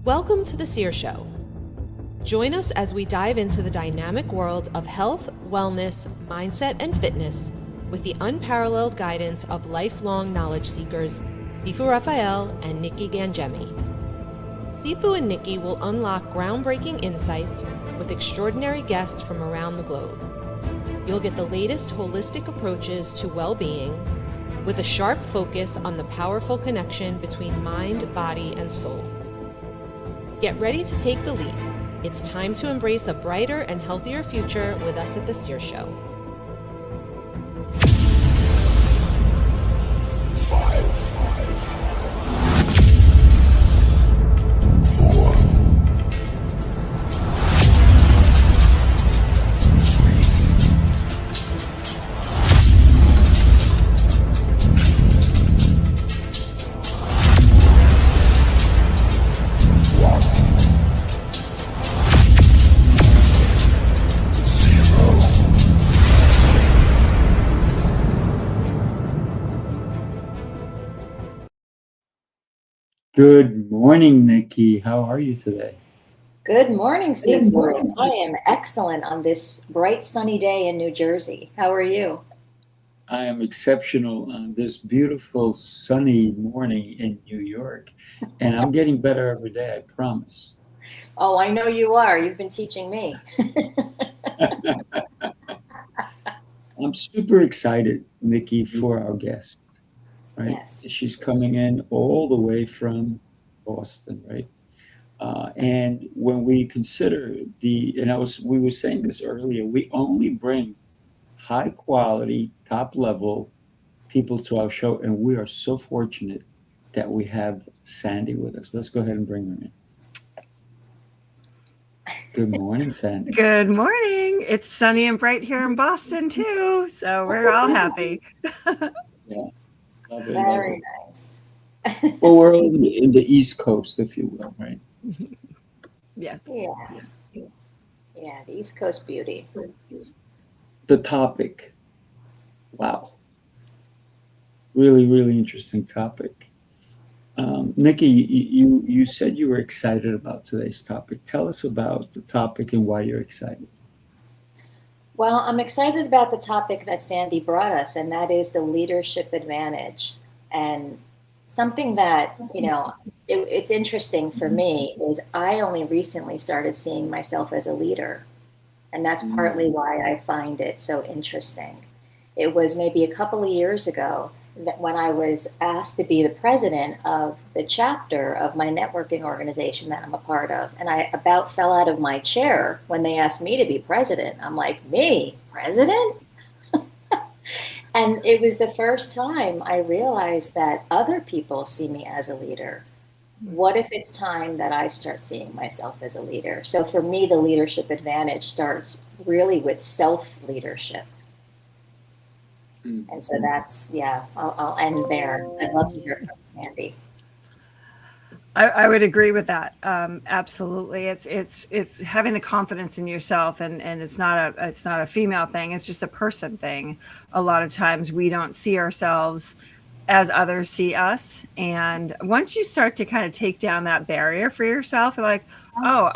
Welcome to the Seer Show. Join us as we dive into the dynamic world of health, wellness, mindset, and fitness with the unparalleled guidance of lifelong knowledge seekers, Sifu Rafael and Nikki Gangemi. Sifu and Nikki will unlock groundbreaking insights with extraordinary guests from around the globe. You'll get the latest holistic approaches to well-being with a sharp focus on the powerful connection between mind, body, and soul. Get ready to take the leap. It's time to embrace a brighter and healthier future with us at the Seer Show. Good morning, Nikki. How are you today? Good morning, Sifu. I am excellent on this bright sunny day in New Jersey. How are you? I am exceptional on this beautiful sunny morning in New York, and I'm getting better every day, I promise. Oh, I know you are. You've been teaching me. I'm super excited, Nikki, for our guest, right? Yes. She's coming in all the way from Boston, right? And when we consider we were saying this earlier, we only bring high quality, top level people to our show, and we are so fortunate that we have Sandy with us. Let's go ahead and bring her in. Good morning, Sandy. Good morning. It's sunny and bright here in Boston too, so we're all happy. Yeah, lovely, Very lovely. nice. Well, we're all in the East Coast, if you will, right? Yes. Yeah, the East Coast beauty. The topic, wow, really, really interesting topic. Nikki, you said you were excited about today's topic. Tell us about the topic and why you're excited. Well, I'm excited about the topic that Sandy brought us, and that is the leadership advantage. And something that, it's interesting for me is I only recently started seeing myself as a leader. And that's partly why I find it so interesting. It was maybe a couple of years ago that when I was asked to be the president of the chapter of my networking organization that I'm a part of, and I about fell out of my chair when they asked me to be president. I'm like, me, president? And it was the first time I realized that other people see me as a leader. What if it's time that I start seeing myself as a leader? So for me, the leadership advantage starts really with self-leadership. And so that's, I'll end there. I'd love to hear from Sandy. I would agree with that. Absolutely. It's having the confidence in yourself, and it's not a female thing. It's just a person thing. A lot of times we don't see ourselves as others see us. And once you start to kind of take down that barrier for yourself, you're like, oh,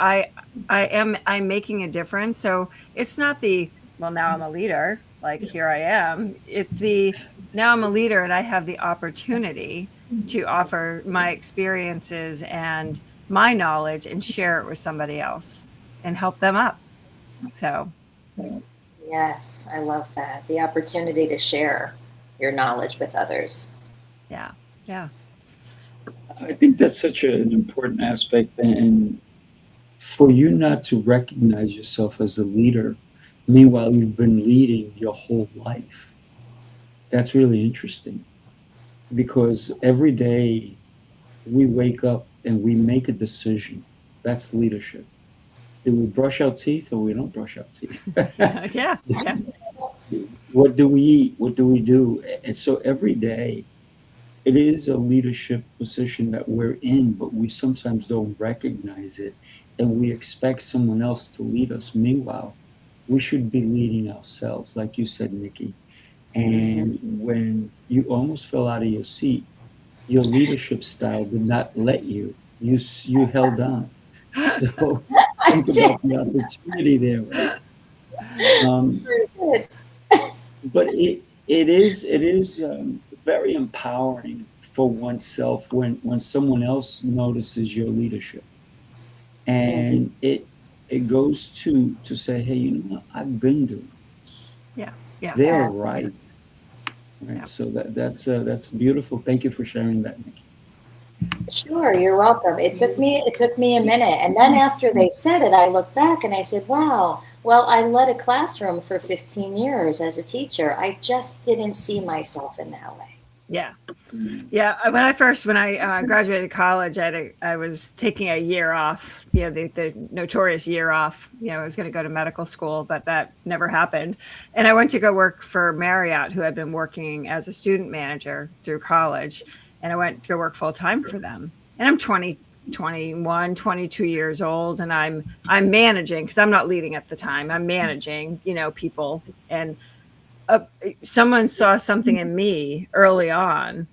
I'm making a difference. So it's not now I'm a leader, like here I am. It's now I'm a leader and I have the opportunity to offer my experiences and my knowledge and share it with somebody else and help them up. So. Yes, I love that. The opportunity to share your knowledge with others. Yeah. I think that's such an important aspect, and for you not to recognize yourself as a leader, meanwhile you've been leading your whole life. That's really interesting because every day we wake up and we make a decision. That's leadership. Do we brush our teeth or we don't brush our teeth? Yeah. What do we eat? What do we do? And so every day, it is a leadership position that we're in, but we sometimes don't recognize it, and we expect someone else to lead us. Meanwhile, we should be leading ourselves, like you said, Nikki. And when you almost fell out of your seat, your leadership style did not let you you held on. So I think did. about the opportunity there, right? Um, Very good. but it is very empowering for oneself when someone else notices your leadership, and it goes to say, hey, you know what, I've been doing this. Yeah. Yeah. They're Yeah. right. Yeah. Right. So that's beautiful. Thank you for sharing that, Nikki. Sure, you're welcome. It took me a minute. And then after they said it, I looked back and I said, wow, well, I led a classroom for 15 years as a teacher. I just didn't see myself in that way. Yeah. Yeah. When I graduated college, I was taking a year off, the notorious year off. I was going to go to medical school, but that never happened. And I went to go work for Marriott, who had been working as a student manager through college. And I went to go work full time for them. And I'm 20, 21, 22 years old, and I'm managing, because I'm not leading at the time. I'm managing, people. And someone saw something in me early on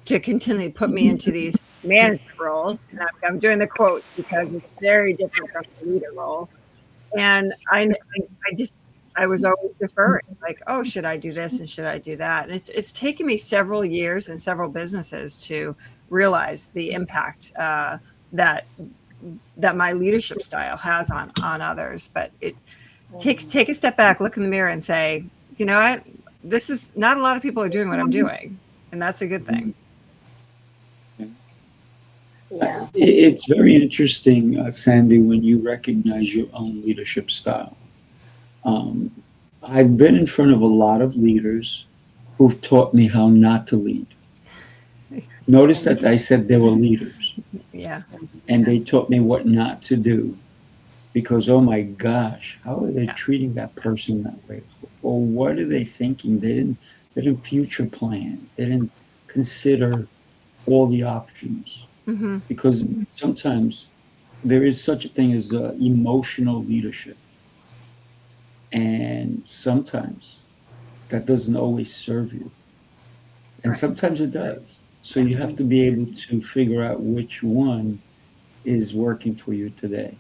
to continue to put me into these management roles. And I'm doing the quote because it's very different from the leader role. And I was always deferring, like, oh, should I do this and should I do that? And it's taken me several years and several businesses to realize the impact that my leadership style has on others. But take a step back, look in the mirror, and say, this is not a lot of people are doing what I'm doing, and that's a good thing. Yeah. It's very interesting, Sandy, when you recognize your own leadership style. I've been in front of a lot of leaders who've taught me how not to lead. Notice that I said they were leaders. Yeah. And they taught me what not to do, because, oh my gosh, how are they Yeah. treating that person that way? Or what are they thinking? They didn't future plan. They didn't consider all the options. Mm-hmm. Because sometimes there is such a thing as emotional leadership. And sometimes that doesn't always serve you. And Right. sometimes it does. So you have to be able to figure out which one is working for you today.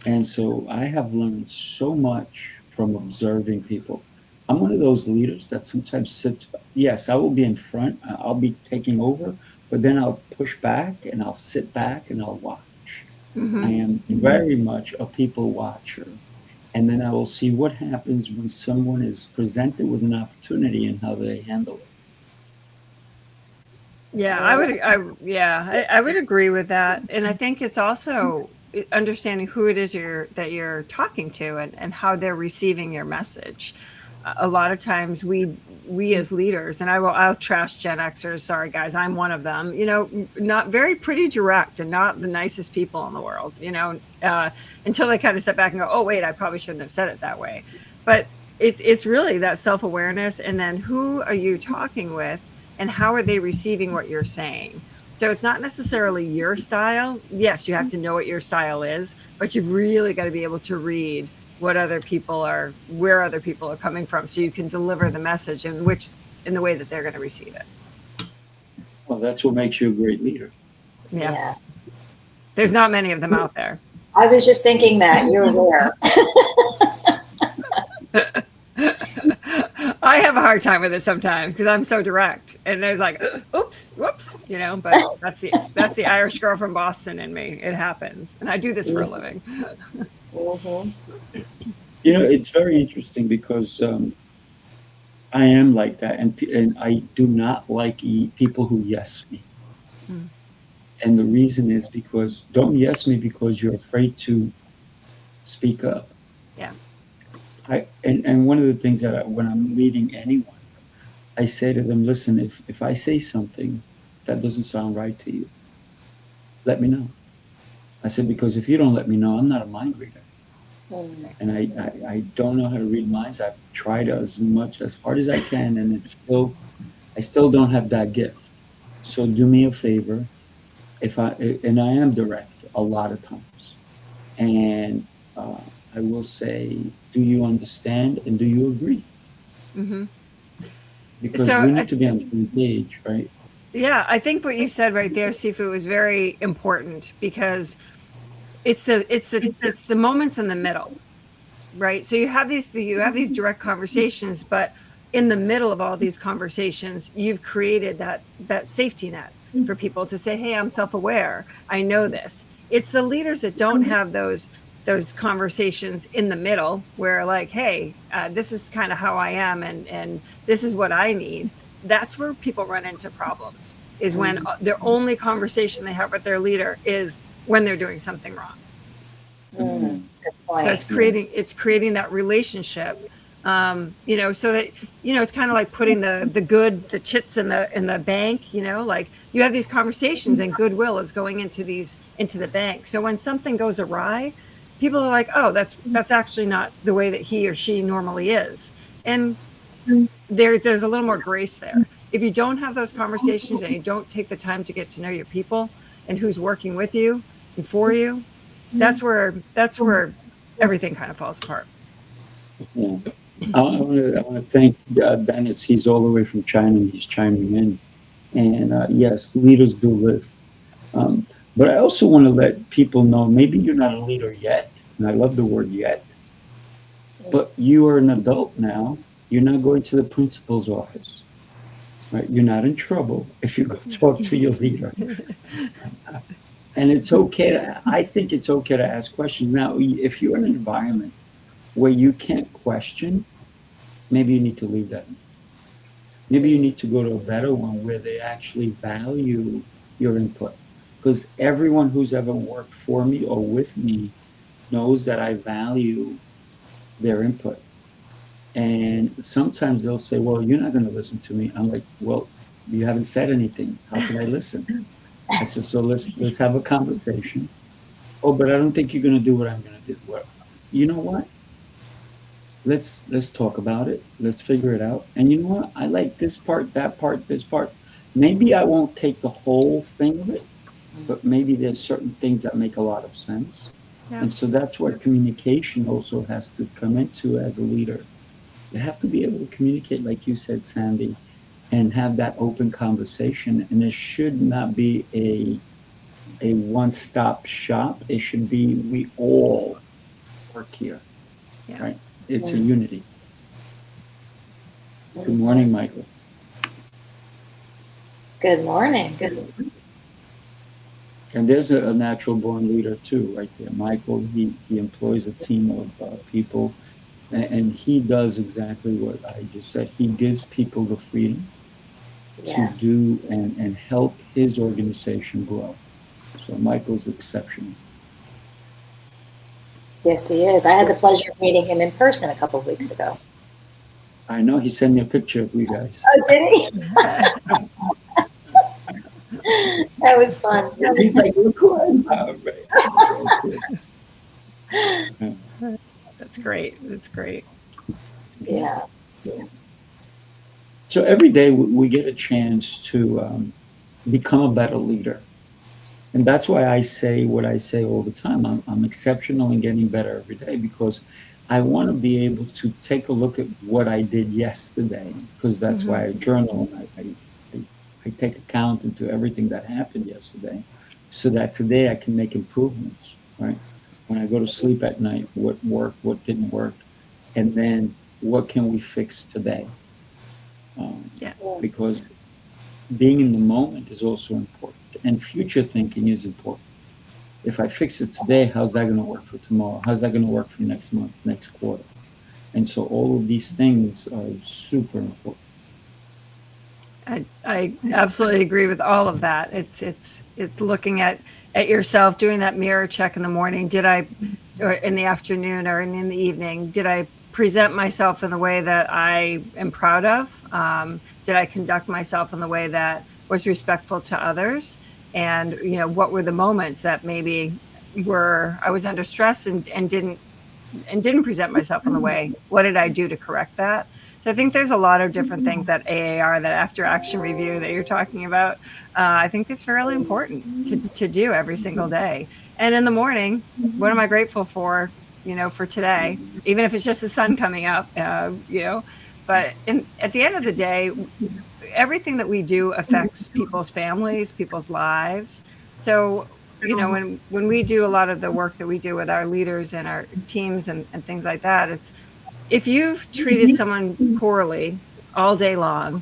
And so I have learned so much from observing people. I'm one of those leaders that sometimes sits, yes, I will be in front, I'll be taking over, but then I'll push back and I'll sit back and I'll watch. Mm-hmm. I am very much a people watcher. And then I will see what happens when someone is presented with an opportunity and how they handle it. Yeah, I would agree with that. And I think it's also understanding who it is that you're talking to, and how they're receiving your message. A lot of times we as leaders, and I'll trash Gen Xers, sorry guys, I'm one of them, not very pretty direct and not the nicest people in the world, until they kind of step back and go, oh wait, I probably shouldn't have said it that way. But it's really that self-awareness, and then who are you talking with and how are they receiving what you're saying? So it's not necessarily your style. Yes, you have to know what your style is, but you've really got to be able to read where other people are coming from, so you can deliver the message in the way that they're going to receive it. Well, that's what makes you a great leader. Yeah. There's not many of them out there. I was just thinking that. You're rare. I have a hard time with it sometimes because I'm so direct, and there's like, oops, whoops, but that's the Irish girl from Boston in me. It happens, and I do this for a living. Mm-hmm. It's very interesting because I am like that, and I do not like people who yes me. And the reason is because don't yes me because you're afraid to speak up. Yeah. And one of the things that when I'm leading anyone, I say to them, listen, if I say something that doesn't sound right to you, let me know. I said, because if you don't let me know, I'm not a mind reader. And I don't know how to read minds. I've tried as hard as I can, and I still don't have that gift. So do me a favor, and I am direct a lot of times, and I will say, do you understand and do you agree? Mm-hmm. Because So we need to be on the same page, right? Yeah, I think what you said right there, Sifu, is very important because it's the moments in the middle, right? So you have these direct conversations, but in the middle of all these conversations, you've created that safety net for people to say, "Hey, I'm self-aware. I know this." It's the leaders that don't have those conversations in the middle where like, "Hey, this is kind of how I am, and this is what I need." That's where people run into problems. Is when their only conversation they have with their leader is when they're doing something wrong. Good point. So it's creating that relationship, so that it's kind of like putting the chits in the bank. Like you have these conversations, and goodwill is going into the bank. So when something goes awry, people are like, oh, that's actually not the way that he or she normally is, and there's a little more grace there. If you don't have those conversations and you don't take the time to get to know your people and who's working with you and for you, that's where everything kind of falls apart. Yeah. I want to thank Dennis. He's all the way from China, and he's chiming in. And yes, leaders do lift. But I also want to let people know, maybe you're not a leader yet, and I love the word yet, but you are an adult now. You're not going to the principal's office, right? You're not in trouble if you go talk to your leader. And it's okay I think it's okay to ask questions. Now, if you're in an environment where you can't question, maybe you need to leave that. Maybe you need to go to a better one where they actually value your input. Because everyone who's ever worked for me or with me knows that I value their input. And sometimes they'll say, well, you're not going to listen to me. I'm like, well, you haven't said anything. How can I listen? I said, so let's have a conversation. Oh, but I don't think you're going to do what I'm going to do. Well, you know what? Let's talk about it. Let's figure it out. And you know what? I like this part, that part, this part. Maybe I won't take the whole thing of it, but maybe there's certain things that make a lot of sense. Yeah. And so that's where communication also has to come into as a leader. You have to be able to communicate, like you said, Sandy, and have that open conversation. And it should not be a one-stop shop. It should be, we all work here, right? It's a unity. Good morning, Michael. Good morning. And there's a natural-born leader too, right there. Michael, he employs a team of people, and he does exactly what I just said. He gives people the freedom to do and help his organization grow. So Michael's exceptional. Yes, he is. I had the pleasure of meeting him in person a couple of weeks ago. I know, he sent me a picture of you guys. Oh, did he? That was fun. He's like, look who I'm That's great. That's great. Yeah. So every day we get a chance to become a better leader. And that's why I say what I say all the time. I'm exceptional and getting better every day, because I want to be able to take a look at what I did yesterday, because that's why I journal and I take account into everything that happened yesterday, so that today I can make improvements, right? When I go to sleep at night, what worked, what didn't work, and then what can we fix today? Because being in the moment is also important, and future thinking is important. If I fix it today, how's that going to work for tomorrow? How's that going to work for next month, next quarter? And so all of these things are super important. I absolutely agree with all of that. It's looking at yourself, doing that mirror check in the morning. Or in the afternoon or in the evening, did I present myself in the way that I am proud of? Did I conduct myself in the way that was respectful to others? And what were the moments that maybe I was under stress and didn't present myself in the way? What did I do to correct that? So I think there's a lot of different things that AAR, that after action review that you're talking about, I think it's fairly important to do every single day. And in the morning, what am I grateful for, for today? Even if it's just the sun coming up, But at the end of the day, everything that we do affects people's families, people's lives. So, when we do a lot of the work that we do with our leaders and our teams and things like that, it's if you've treated someone poorly all day long,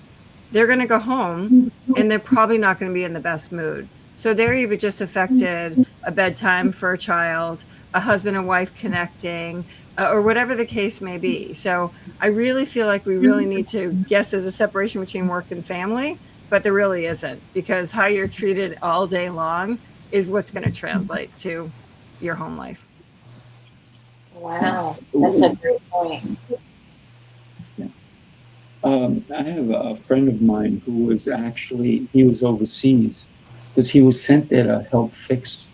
they're going to go home and they're probably not going to be in the best mood. So they're even just affected a bedtime for a child, a husband and wife connecting, or whatever the case may be. So I really feel like we really need to, yes, there's a separation between work and family, but there really isn't, because how you're treated all day long is what's going to translate to your home life. Wow, that's a great point. I have a friend of mine who was he was overseas because he was sent there to help fix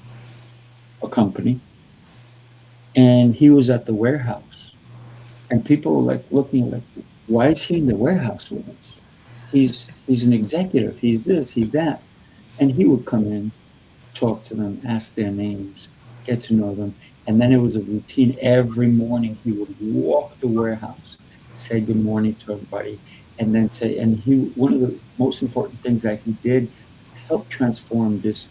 a company. And he was at the warehouse. And people were like looking like, why is he in the warehouse with us? He's an executive. He's this, he's that. And he would come in, talk to them, ask their names, get to know them. And then it was a routine. Every morning he would walk the warehouse, say good morning to everybody, and then say, and one of the most important things that he did help transform the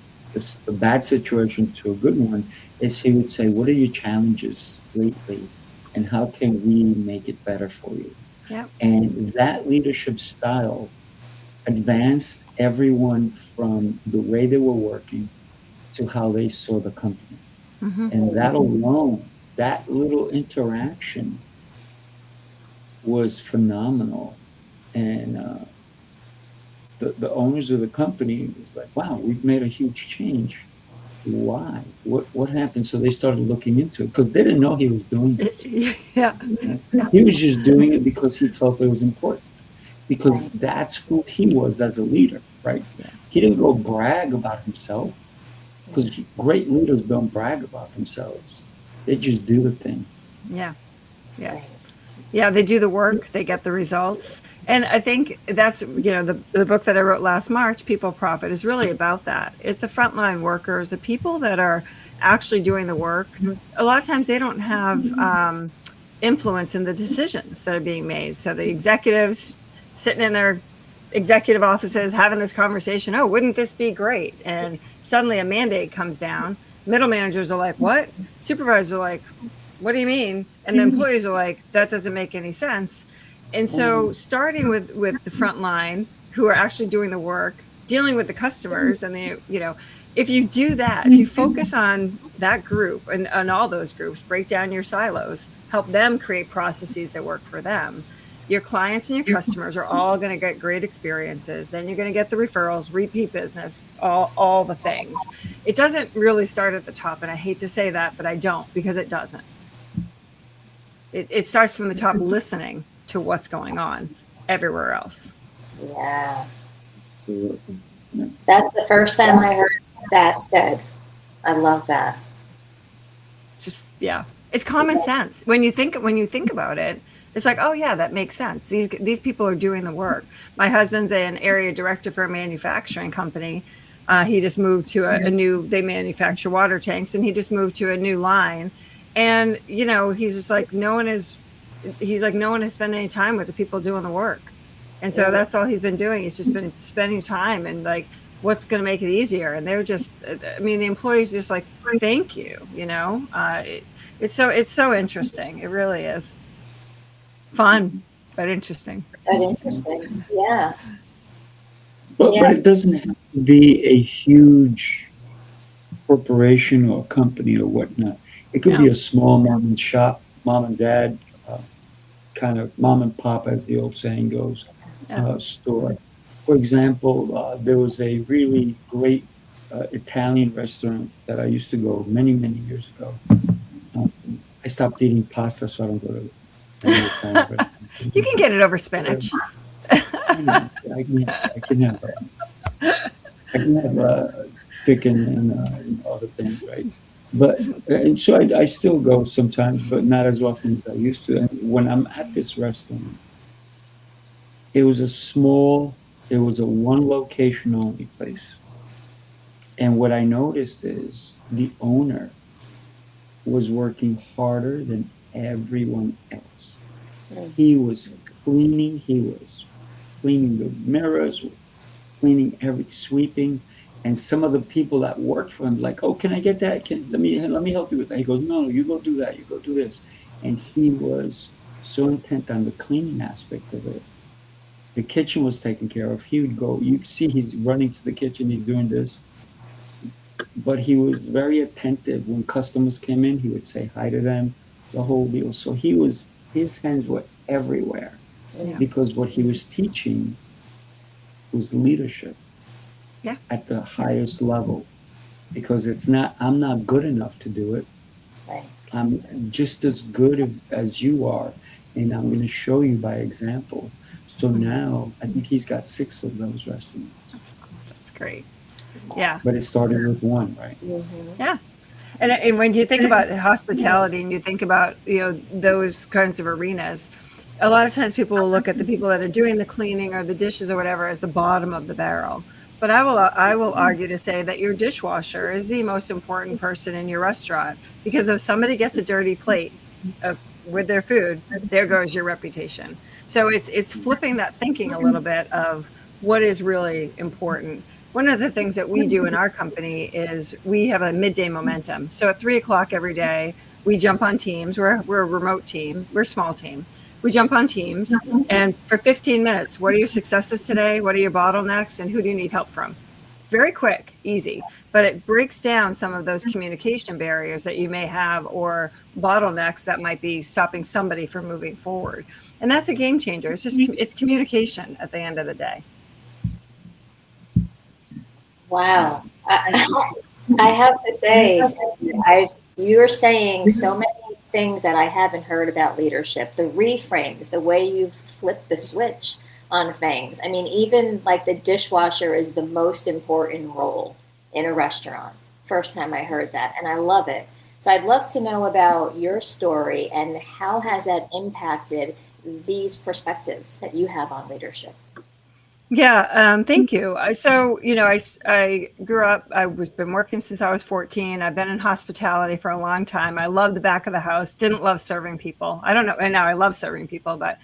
bad situation to a good one is he would say, what are your challenges lately? And how can we make it better for you? Yep. And that leadership style advanced everyone from the way they were working to how they saw the company. Mm-hmm. And that alone, that little interaction was phenomenal. And the owners of the company was like, wow, we've made a huge change. Why? What happened? So they started looking into it because they didn't know he was doing this. Yeah. He was just doing it because he felt it was important, because that's who he was as a leader, right? Yeah. He didn't go brag about himself, because great leaders don't brag about themselves. They just do the thing. Yeah. Yeah. Yeah, they do the work, they get the results. And I think that's, the book that I wrote last March, People Profit, is really about that. It's the frontline workers, the people that are actually doing the work. A lot of times they don't have influence in the decisions that are being made. So the executives sitting in their executive offices having this conversation, oh, wouldn't this be great? And suddenly a mandate comes down. Middle managers are like, what? Supervisors are like, what do you mean? And the employees are like, that doesn't make any sense. And so starting with the front line who are actually doing the work, dealing with the customers, and if you do that, if you focus on that group and on all those groups, break down your silos, help them create processes that work for them, your clients and your customers are all going to get great experiences. Then you're going to get the referrals, repeat business, all the things. It doesn't really start at the top. And I hate to say that, but I don't, because it doesn't. It starts from the top, listening to what's going on everywhere else. Yeah. That's the first time I heard that said. I love that. Just, yeah. It's common sense. When you think about it, it's like, oh yeah, that makes sense. These people are doing the work. My husband's an area director for a manufacturing company. He just moved to they manufacture water tanks, and he just moved to a new line. And, he's just like, no one has spent any time with the people doing the work. And so that's all he's been doing. He's just been spending time and like, what's going to make it easier? And they're just, the employees just like, thank you, it's so interesting. It really is fun, but interesting. Yeah. But it doesn't have to be a huge corporation or company or whatnot. It could be a small mom and shop, mom and dad, kind of mom and pop, as the old saying goes, store. For example, there was a really great Italian restaurant that I used to go many, many years ago. I stopped eating pasta, so I don't go to any Italian restaurant. You can get it over spinach. I can have chicken and other things, right? But and so I still go sometimes, but not as often as I used to. And when I'm at this restaurant, it was a one location only place. And what I noticed is the owner was working harder than everyone else. He was cleaning. He was cleaning the mirrors, cleaning everything, sweeping. And some of the people that worked for him, like, oh, can I get that? Let me help you with that. He goes, no, you go do that. You go do this. And he was so intent on the cleaning aspect of it. The kitchen was taken care of. He would go, you see, he's running to the kitchen. He's doing this. But he was very attentive. When customers came in, he would say hi to them, the whole deal. So his hands were everywhere, Yeah. because what he was teaching was leadership, Yeah. at the highest level. Because I'm not good enough to do it. Right. I'm just as good as you are, and I'm going to show you by example. So now I think he's got 6 of those restaurants. That's great. Yeah. But it started with 1, right? Mm-hmm. Yeah. And when you think about hospitality and you think about, those kinds of arenas, a lot of times people will look at the people that are doing the cleaning or the dishes or whatever as the bottom of the barrel. But I will argue to say that your dishwasher is the most important person in your restaurant, because if somebody gets a dirty plate with their food, there goes your reputation. So it's flipping that thinking a little bit of what is really important. One of the things that we do in our company is we have a midday momentum. So at 3:00 every day, we jump on Teams. We're a remote team. We're a small team. We jump on Teams, and for 15 minutes, what are your successes today? What are your bottlenecks? And who do you need help from? Very quick, easy, but it breaks down some of those communication barriers that you may have, or bottlenecks that might be stopping somebody from moving forward. And that's a game changer. It's communication at the end of the day. Wow. I have to say, you're saying so many things that I haven't heard about leadership, the reframes, the way you've flipped the switch on things. I mean, even like the dishwasher is the most important role in a restaurant. First time I heard that, and I love it. So I'd love to know about your story and how has that impacted these perspectives that you have on leadership. Yeah, thank you. I grew up, been working since I was 14. I've been in hospitality for a long time. I love the back of the house, didn't love serving people. I don't know, and now I love serving people, but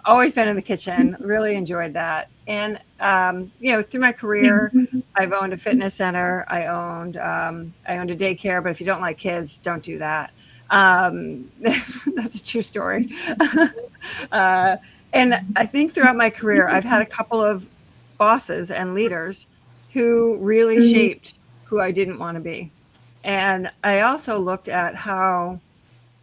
always been in the kitchen, really enjoyed that. And, through my career, I've owned a fitness center. I owned a daycare, but if you don't like kids, don't do that. That's a true story. And I think throughout my career, I've had a couple of bosses and leaders who really shaped who I didn't want to be. And I also looked at how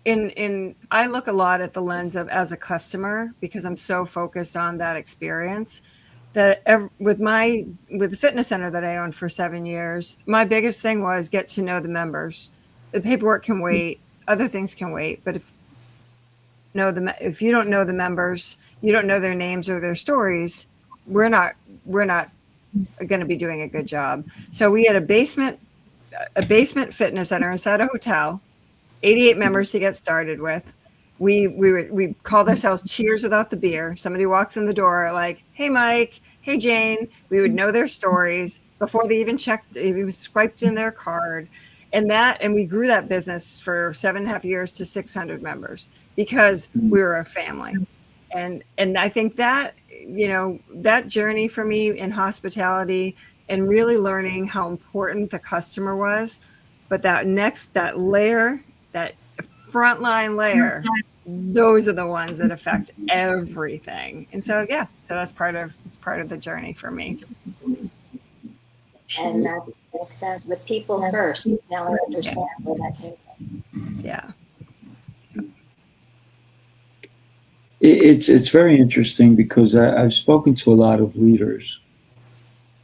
I look a lot at the lens of as a customer, because I'm so focused on that experience, that with the fitness center that I owned for 7 years, my biggest thing was get to know the members. The paperwork can wait, other things can wait, but if you don't know the members, you don't know their names or their stories, we're not going to be doing a good job. So we had a basement fitness center inside a hotel, 88 members to get started with. We called ourselves Cheers Without the Beer. Somebody walks in the door like, hey, Mike, hey, Jane. We would know their stories before they even checked, even swiped in their card. And we grew that business for 7.5 years to 600 members because we were a family. And I think that, that journey for me in hospitality and really learning how important the customer was, but that layer, that frontline layer, those are the ones that affect everything. And so, so that's part of the journey for me. And that makes sense, with people first. Now I understand where that came from. Yeah. It's very interesting because I've spoken to a lot of leaders,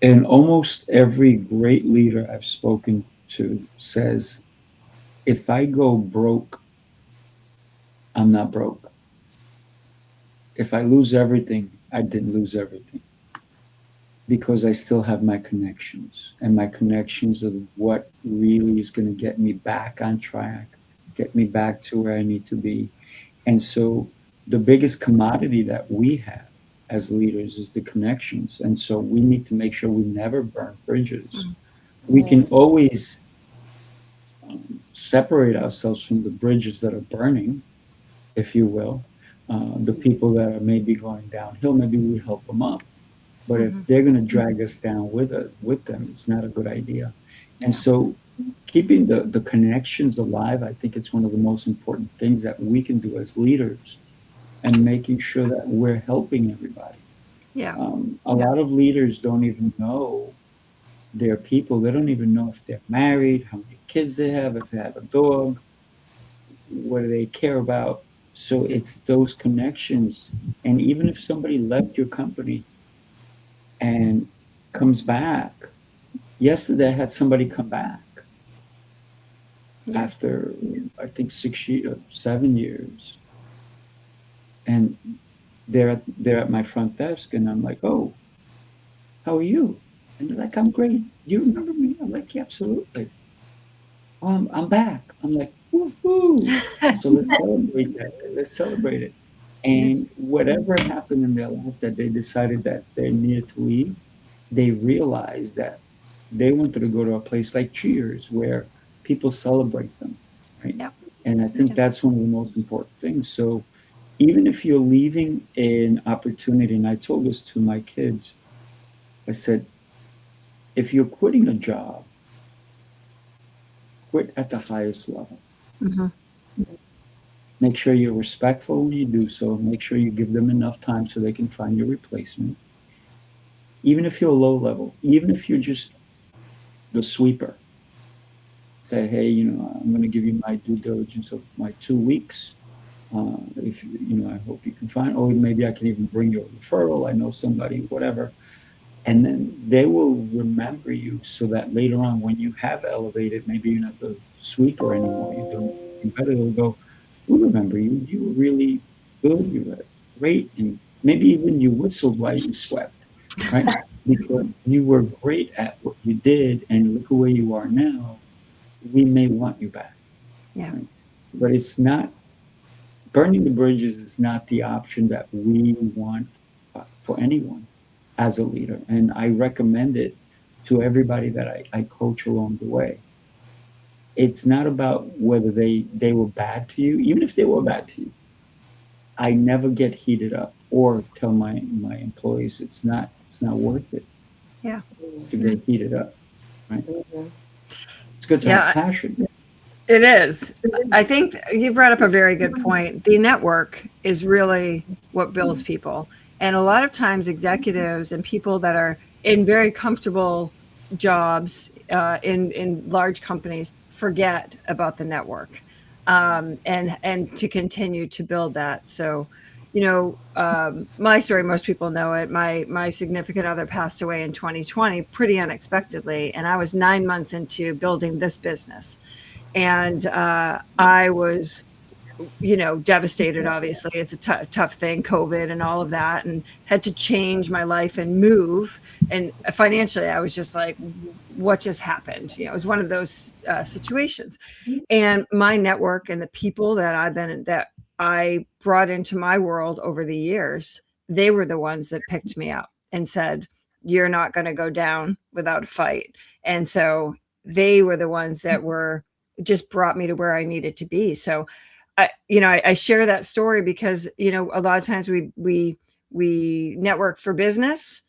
and almost every great leader I've spoken to says, if I go broke, I'm not broke. If I lose everything, I didn't lose everything, because I still have my connections, and my connections are what really is going to get me back on track, get me back to where I need to be. And so the biggest commodity that we have as leaders is the connections. And so we need to make sure we never burn bridges. We can always separate ourselves from the bridges that are burning, if you will. the people that are maybe going downhill, maybe we help them up. But if Mm-hmm. they're going to drag us down with them, it's not a good idea. And Yeah. so keeping the connections alive, I think it's one of the most important things that we can do as leaders, and making sure that we're helping everybody. Yeah. A lot of leaders don't even know their people. They don't even know if they're married, how many kids they have, if they have a dog, what do they care about. So it's those connections. And even if somebody left your company and comes back, yesterday I had somebody come back Yeah. after, I think, 6 years, 7 years. And they're at my front desk, and I'm like, "Oh, how are you?" And they're like, "I'm great. You remember me?" I'm like, "Yeah, absolutely." I'm back. I'm like, "Woohoo!" So let's celebrate that. Let's celebrate it. Yeah. And whatever happened in their life that they decided that they needed to leave, they realized that they wanted to go to a place like Cheers where people celebrate them, right? Yeah. And I think Yeah. that's one of the most important things. So even if you're leaving an opportunity, and I told this to my kids, I said, if you're quitting a job, quit at the highest level. Mm-hmm. Make sure you're respectful when you do so. Make sure you give them enough time so they can find your replacement. Even if you're low level, even if you're just the sweeper, say, hey, I'm going to give you my due diligence of my 2 weeks. If I hope you can find, or maybe I can even bring you a referral. I know somebody, whatever. And then they will remember you so that later on, when you have elevated, maybe you're not the sweeper anymore, you're doing something better, they'll go, we remember you. You were really good. You were great. And maybe even you whistled while you swept, right? Because you were great at what you did, and look at where you are now. We may want you back. Yeah. Right? But it's not, burning the bridges is not the option that we want for anyone as a leader. And I recommend it to everybody that I coach along the way. It's not about whether they were bad to you, even if they were bad to you. I never get heated up or tell my employees it's not worth it Yeah. to get heated up. Right? Mhm. It's good to have Yeah. passion. It is. I think you brought up a very good point. The network is really what builds people. And a lot of times, executives and people that are in very comfortable jobs in large companies forget about the network, and to continue to build that. So, my story, most people know it. My significant other passed away in 2020, pretty unexpectedly, and I was 9 months into building this business. And I was, devastated. Obviously, it's a tough thing, COVID and all of that, and had to change my life and move. And financially, I was just like, what just happened? It was one of those situations. And my network and the people that I brought into my world over the years, they were the ones that picked me up and said, you're not going to go down without a fight. And so they were the ones that were just brought me to where I needed to be. So I share that story because, a lot of times we network for business,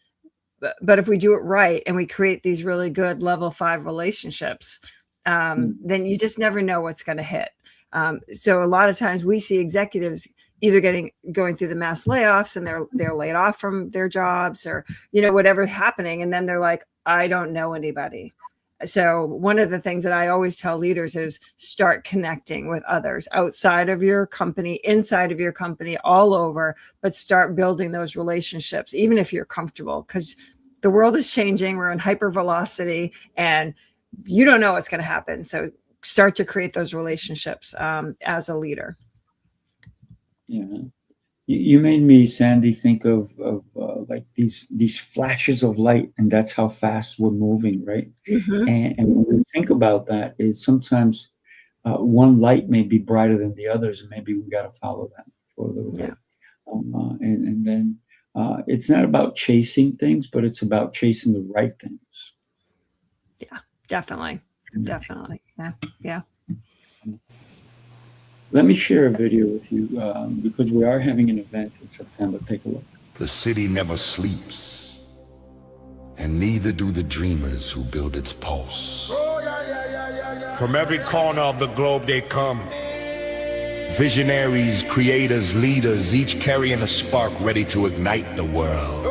but if we do it right and we create these really good level 5 relationships, then you just never know what's going to hit. So a lot of times we see executives either going through the mass layoffs and they're laid off from their jobs, or, whatever happening. And then they're like, I don't know anybody. So one of the things that I always tell leaders is start connecting with others outside of your company, inside of your company, all over, but start building those relationships, even if you're comfortable, because the world is changing. We're in hyper velocity and you don't know what's going to happen. So start to create those relationships as a leader. Yeah. You made me, Sandy, think of like these flashes of light, and that's how fast we're moving, right? Mm-hmm. And when we think about that, is sometimes one light may be brighter than the others, and maybe we got to follow that for a little bit. And then it's not about chasing things, but it's about chasing the right things. Yeah, definitely. Yeah. Let me share a video with you because we are having an event in September. Take a look. The city never sleeps, and neither do the dreamers who build its pulse. From every corner of the globe they come. Visionaries, creators, leaders, each carrying a spark ready to ignite the world.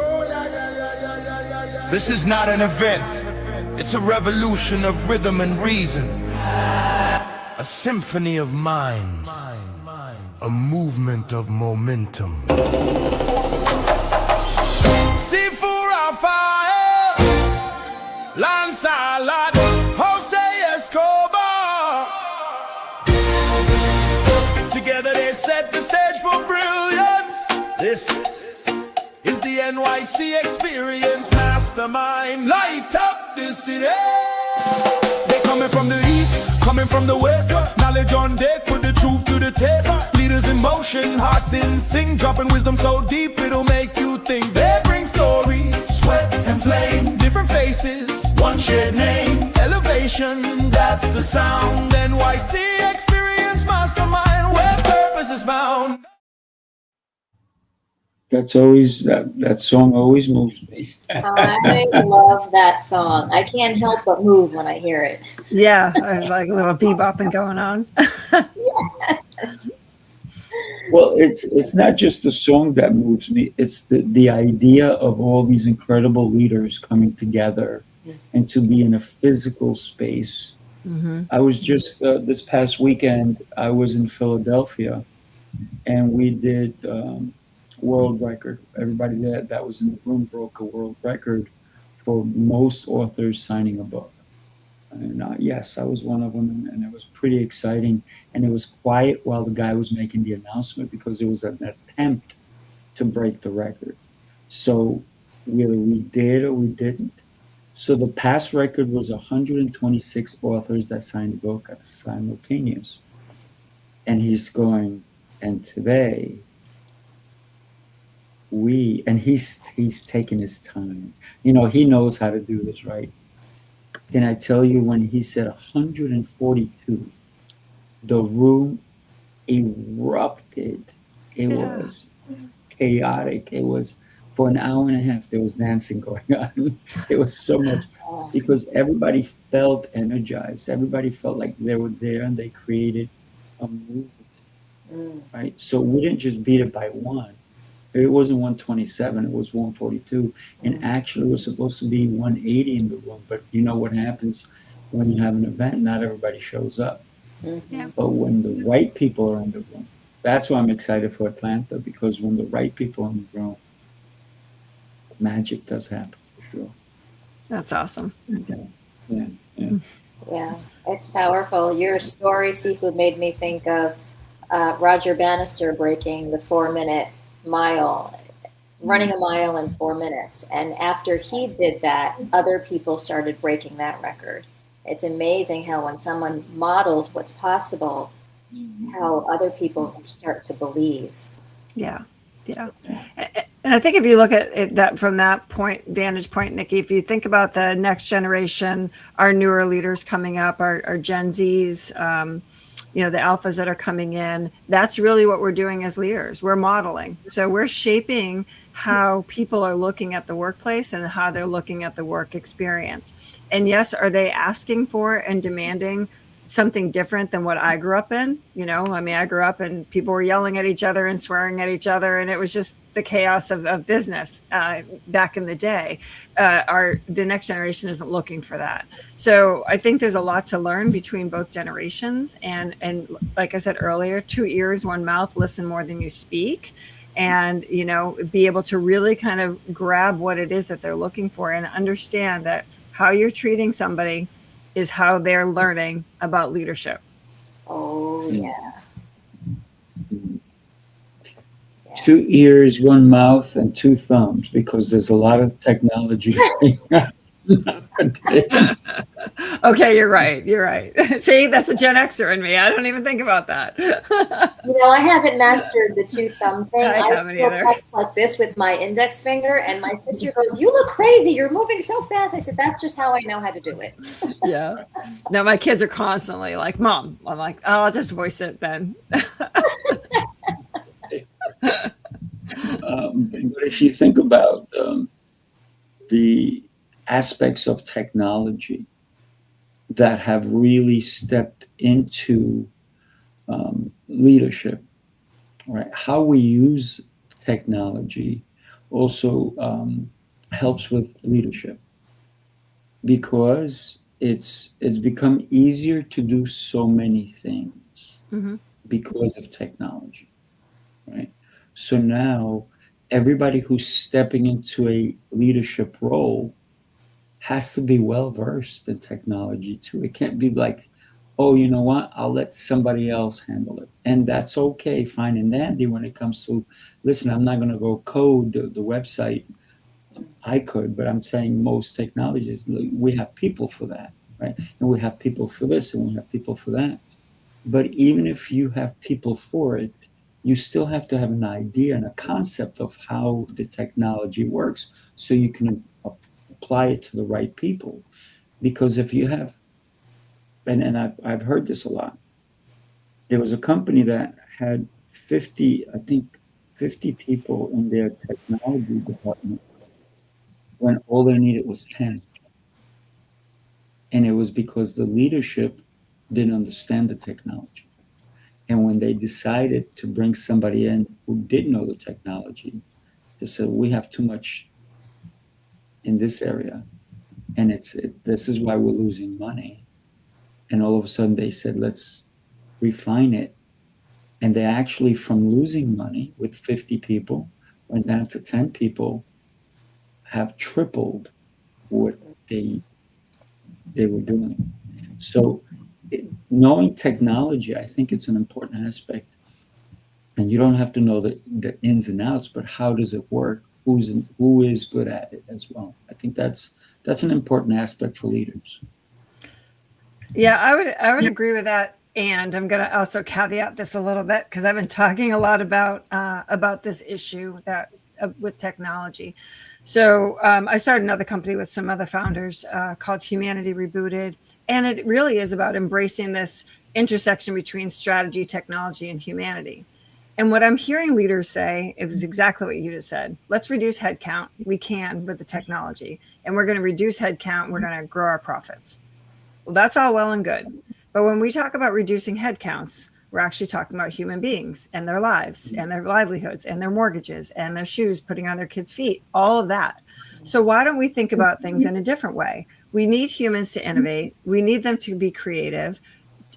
This is not an event. It's a revolution of rhythm and reason. A symphony of minds. A movement of momentum. Sifu, Rafael, Lancelot, Jose Escobar. Together they set the stage for brilliance. This is the NYC experience. Mastermind, light up the city. They coming from the east, coming from the west. Knowledge on deck, put the truth to the test. Leaders in motion, hearts in sync, dropping wisdom so deep it'll make you think. They bring stories, sweat and flame, different faces, one shared name. Elevation, that's the sound. NYC experience mastermind, where purpose is found. That's always that song always moves me. I love that song. I can't help but move when I hear it. Yeah, there's like a little bebopping going on. Yes. Well, it's not just the song that moves me. It's the idea of all these incredible leaders coming together and to be in a physical space. Mm-hmm. I was just this past weekend, I was in Philadelphia, and we did world record. Everybody that was in the room broke a world record for most authors signing a book. And yes, I was one of them, and it was pretty exciting. And it was quiet while the guy was making the announcement because it was an attempt to break the record. So whether we did or we didn't. So the past record was 126 authors that signed a book at the simultaneous. And he's going, and today, he's taking his time. You know, he knows how to do this, right? Can I tell you, when he said 142, the room erupted. It was chaotic. It was, for an hour and a half, there was dancing going on. It was so much, because everybody felt energized. Everybody felt like they were there, and they created a movement, right? So we didn't just beat it by one. It wasn't 127, it was 142. And actually it was supposed to be 180 in the room. But you know what happens when you have an event? Not everybody shows up. Yeah. But when the right people are in the room, that's why I'm excited for Atlanta, because when the right people are in the room, magic does happen, for sure. That's awesome. Yeah, it's powerful. Your story, Sifu, made me think of Roger Bannister breaking the 4-minute mile, running a mile in 4 minutes. And after he did that, other people started breaking that record. It's amazing how when someone models what's possible, how other people start to believe. Yeah. And I think if you look at it that from that vantage point, Nikki, if you think about the next generation, our newer leaders coming up, our Gen Zs, the alphas that are coming in, that's really what we're doing as leaders. We're modeling. So we're shaping how people are looking at the workplace and how they're looking at the work experience. And yes, are they asking for and demanding something different than what I grew up in? I grew up and people were yelling at each other and swearing at each other, and it was just the chaos of business back in the day. The next generation isn't looking for that. So I think there's a lot to learn between both generations. And like I said earlier, 2 ears, 1 mouth, listen more than you speak. And, be able to really kind of grab what it is that they're looking for and understand that how you're treating somebody is how they're learning about leadership. Oh, yeah. 2 ears, 1 mouth, and 2 thumbs, because there's a lot of technology going on nowadays. Okay, you're right. You're right. See, that's a Gen Xer in me. I don't even think about that. I haven't mastered the two thumb thing. I I haven't still either. text like this with my index finger, and my sister goes, "You look crazy. You're moving so fast." I said, "That's just how I know how to do it." Yeah. No, my kids are constantly like, "Mom." I'm like, "Oh, I'll just voice it then." But if you think about the aspects of technology that have really stepped into leadership, right? How we use technology also helps with leadership because it's become easier to do so many things Mm-hmm. because of technology, right? So now everybody who's stepping into a leadership role has to be well versed in technology too. It can't be like, oh, you know what? I'll let somebody else handle it. And that's okay, fine and dandy when it comes to, listen, I'm not going to go code the website. I could, but I'm saying most technologies, we have people for that, right? And we have people for this and we have people for that. But even if you have people for it, you still have to have an idea and a concept of how the technology works so you can apply it to the right people. Because if you have, and I've heard this a lot, there was a company that had 50, I think 50 people in their technology department when all they needed was 10. And it was because the leadership didn't understand the technology. And when they decided to bring somebody in who did know the technology, they said, we have too much in this area. And this is why we're losing money. And all of a sudden they said, let's refine it. And they actually, from losing money with 50 people, went down to 10 people, have tripled what they were doing. So knowing technology, I think it's an important aspect. And you don't have to know the ins and outs, but how does it work? Who is good at it as well? I think that's an important aspect for leaders. Yeah, I would agree with that. And I'm going to also caveat this a little bit because I've been talking a lot about this issue that with technology. So I started another company with some other founders called Humanity Rebooted. And it really is about embracing this intersection between strategy, technology, and humanity. And what I'm hearing leaders say is exactly what you just said. Let's reduce headcount. We can with the technology. And we're going to reduce headcount. We're going to grow our profits. Well, that's all well and good. But when we talk about reducing headcounts, we're actually talking about human beings and their lives and their livelihoods and their mortgages and their shoes putting on their kids' feet, all of that. So why don't we think about things in a different way? We need humans to innovate. We need them to be creative.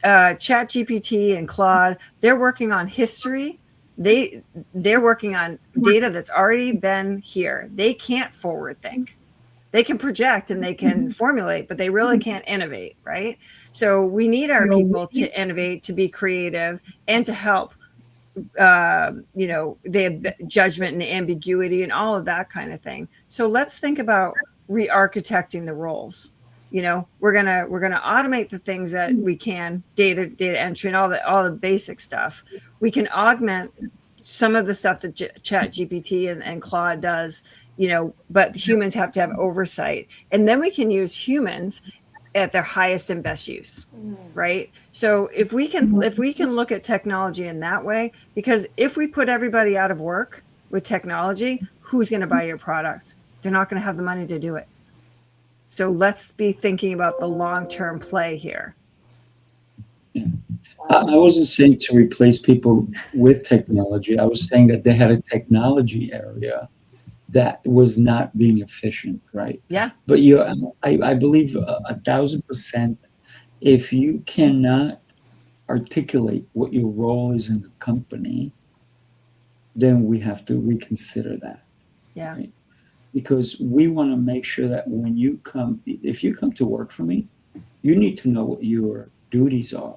ChatGPT and Claude, they're working on history. They're working on data that's already been here. They can't forward think. They can project and they can formulate, but they really can't innovate, right? So we need our people to innovate, to be creative, and to help, the judgment and ambiguity and all of that kind of thing. So let's think about re-architecting the roles. We're gonna automate the things that we can, data entry and all the basic stuff. We can augment some of the stuff that ChatGPT and Claude does. But humans have to have oversight, and then we can use humans at their highest and best use, right? So if we can look at technology in that way, because if we put everybody out of work with technology, who's going to buy your product? They're not going to have the money to do it. So let's be thinking about the long-term play here. I wasn't saying to replace people with technology. I was saying that they had a technology area that was not being efficient, right? Yeah. But I believe 1,000%, if you cannot articulate what your role is in the company, then we have to reconsider that. Yeah. Right? Because we want to make sure that if you come to work for me, you need to know what your duties are.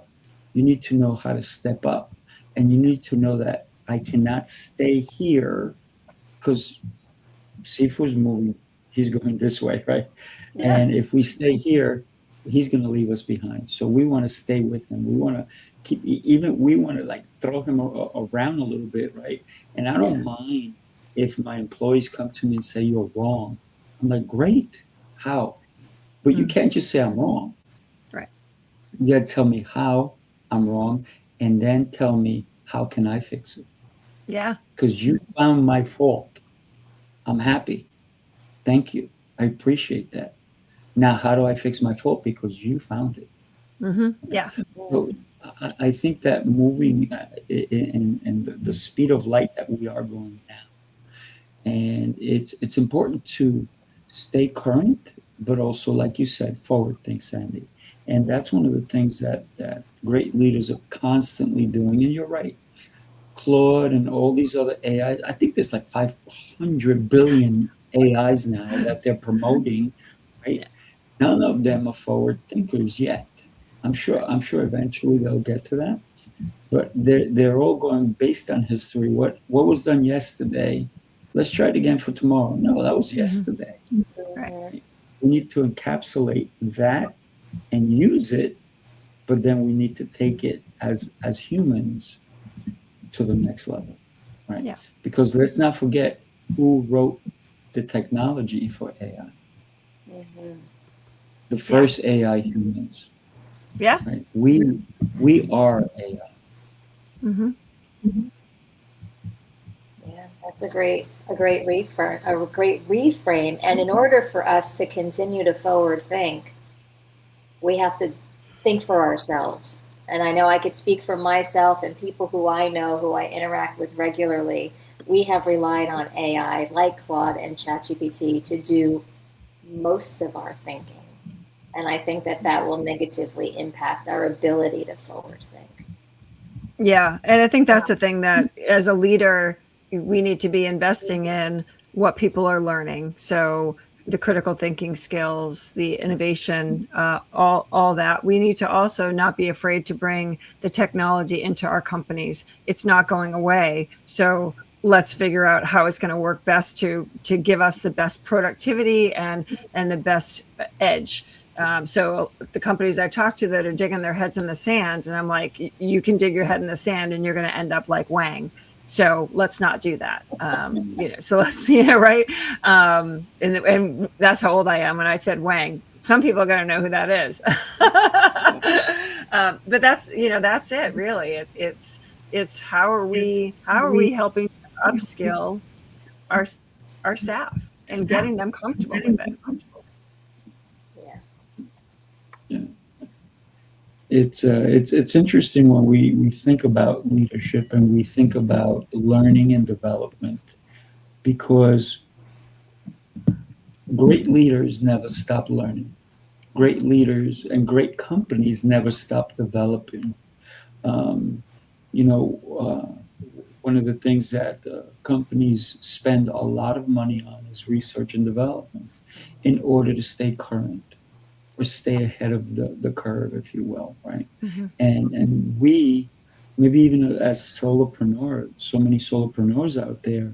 You need to know how to step up, and you need to know that I cannot stay here because Sifu's moving, he's going this way, right? Yeah. And if we stay here, he's going to leave us behind. So we want to stay with him. We want to keep, even we want to like throw him around a little bit, right? And I don't mind if my employees come to me and say, you're wrong. I'm like, great. How? But you can't just say I'm wrong. Right. You got to tell me how I'm wrong, and then tell me how can I fix it. Yeah. Because you found my fault. I'm happy. Thank you. I appreciate that. Now, how do I fix my fault? Because you found it. Mm-hmm. Yeah. So I think that moving in the speed of light that we are going now, and it's important to stay current, but also, like you said, forward think, Sandy. And that's one of the things that great leaders are constantly doing. And you're right. Claude and all these other AIs, I think there's like 500 billion AIs now that they're promoting, right? None of them are forward thinkers yet. I'm sure eventually they'll get to that. But they're all going based on history. What was done yesterday, let's try it again for tomorrow. No, that was yesterday. Right. We need to encapsulate that and use it, but then we need to take it as humans to the next level, right? Yeah. Because let's not forget who wrote the technology for AI. The first AI humans. Yeah. Right? We are AI. Mm-hmm. Yeah, that's a great reframe. And in order for us to continue to forward think, we have to think for ourselves. And I know I could speak for myself and people who I know, who I interact with regularly. We have relied on AI like Claude and ChatGPT to do most of our thinking. And I think that will negatively impact our ability to forward think. Yeah. And I think that's the thing that as a leader, we need to be investing in what people are learning. So the critical thinking skills, the innovation, all that. We need to also not be afraid to bring the technology into our companies. It's not going away. So let's figure out how it's going to work best to give us the best productivity and the best edge. So the companies I talk to that are digging their heads in the sand, and I'm like, you can dig your head in the sand and you're going to end up like Wang. So let's not do that. So let's, right. And that's how old I am when I said Wang. Some people are going to know who that is. But that's it really. It's how are we helping upskill our staff and getting them comfortable with it. Yeah. It's interesting when we think about leadership and we think about learning and development, because great leaders never stop learning. Great leaders and great companies never stop developing. One of the things that companies spend a lot of money on is research and development in order to stay current or stay ahead of the curve, if you will, right? Mm-hmm. And we, maybe even as a solopreneur, so many solopreneurs out there,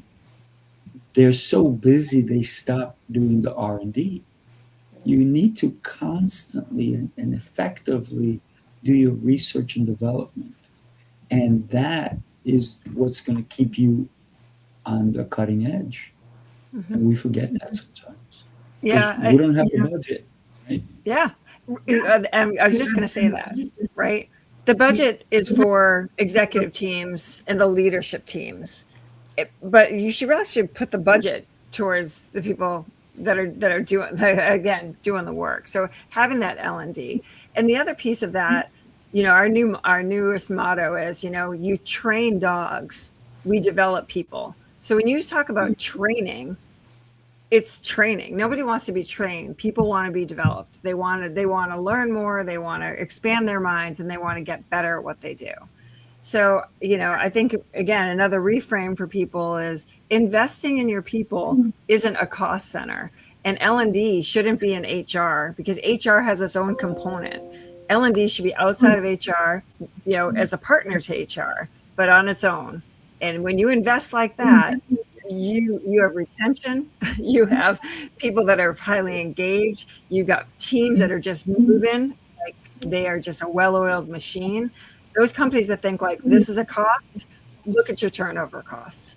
they're so busy they stop doing the R&D. You need to constantly and effectively do your research and development. And that is what's going to keep you on the cutting edge. Mm-hmm. And we forget that sometimes. Yeah. We don't have the budget. Right? Yeah. I was just going to say that, right? The budget is for executive teams and the leadership teams, but you should put the budget towards the people that are doing the work. So having that L&D. And the other piece of that, our newest motto is, you train dogs, we develop people. So when you talk about training, it's training. Nobody wants to be trained. People want to be developed. They want to learn more. They want to expand their minds, and they want to get better at what they do. So, I think, again, another reframe for people is investing in your people isn't a cost center. And L&D shouldn't be in HR, because HR has its own component. L&D should be outside of HR, as a partner to HR, but on its own. And when you invest like that, you have retention, you have people that are highly engaged, you got teams that are just moving, like they are just a well-oiled machine. Those companies that think like this is a cost, look at your turnover costs.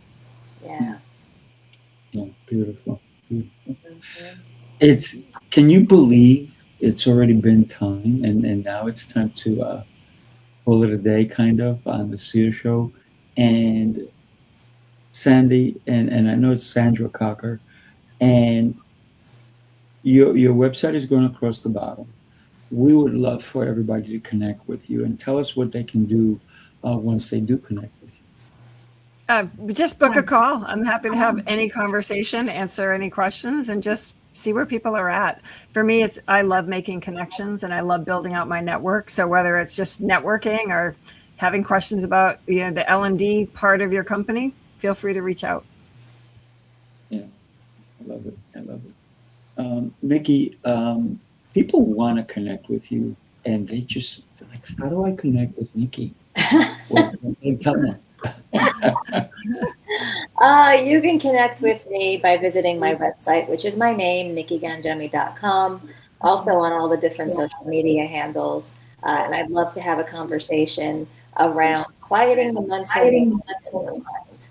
Yeah. Yeah, beautiful. Beautiful. Mhm. It's, can you believe it's already been time, and now it's time to call it a day, kind of, on the Seer Show. And Sandy, and I know it's Sandra Coker, and your website is going across the bottom. We would love for everybody to connect with you and tell us what they can do once they do connect with you. Just book a call. I'm happy to have any conversation, answer any questions, and just see where people are at. For me, I love making connections and I love building out my network. So whether it's just networking or having questions about the L&D part of your company, feel free to reach out. Yeah, I love it. I love it. Nikki, people want to connect with you, and they're like, how do I connect with Nikki? Well, tell them. You can connect with me by visiting my website, which is my name, nikkigangemi.com. Also on all the different social media handles. And I'd love to have a conversation around quieting the mental mind.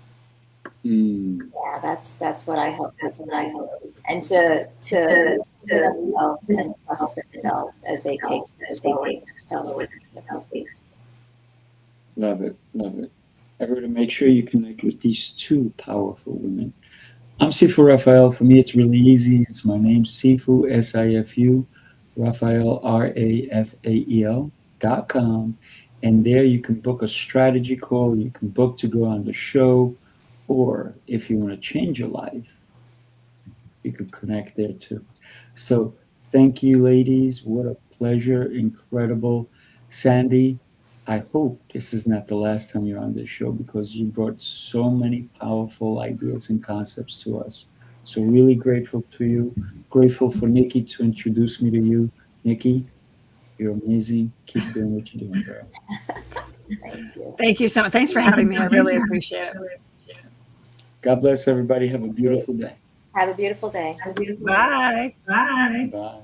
Yeah, that's what I hope. That's what I hope. And to themselves and trust themselves as they take themselves. Love it. Love it. Everybody, make sure you connect with these two powerful women. I'm Sifu Rafael. For me, it's really easy. It's my name, Sifu, S-I-F-U, Rafael, RAFAEL.com. And there you can book a strategy call. You can book to go on the show. Or if you want to change your life, you can connect there too. So thank you, ladies. What a pleasure. Incredible. Sandy, I hope this is not the last time you're on this show, because you brought so many powerful ideas and concepts to us. So really grateful to you. Grateful for Nikki to introduce me to you. Nikki, you're amazing. Keep doing what you're doing, girl. Thank you. Thank you so much. Thanks for having me. I really appreciate it. God bless everybody. Have a beautiful day. Have a beautiful day. Bye. Bye.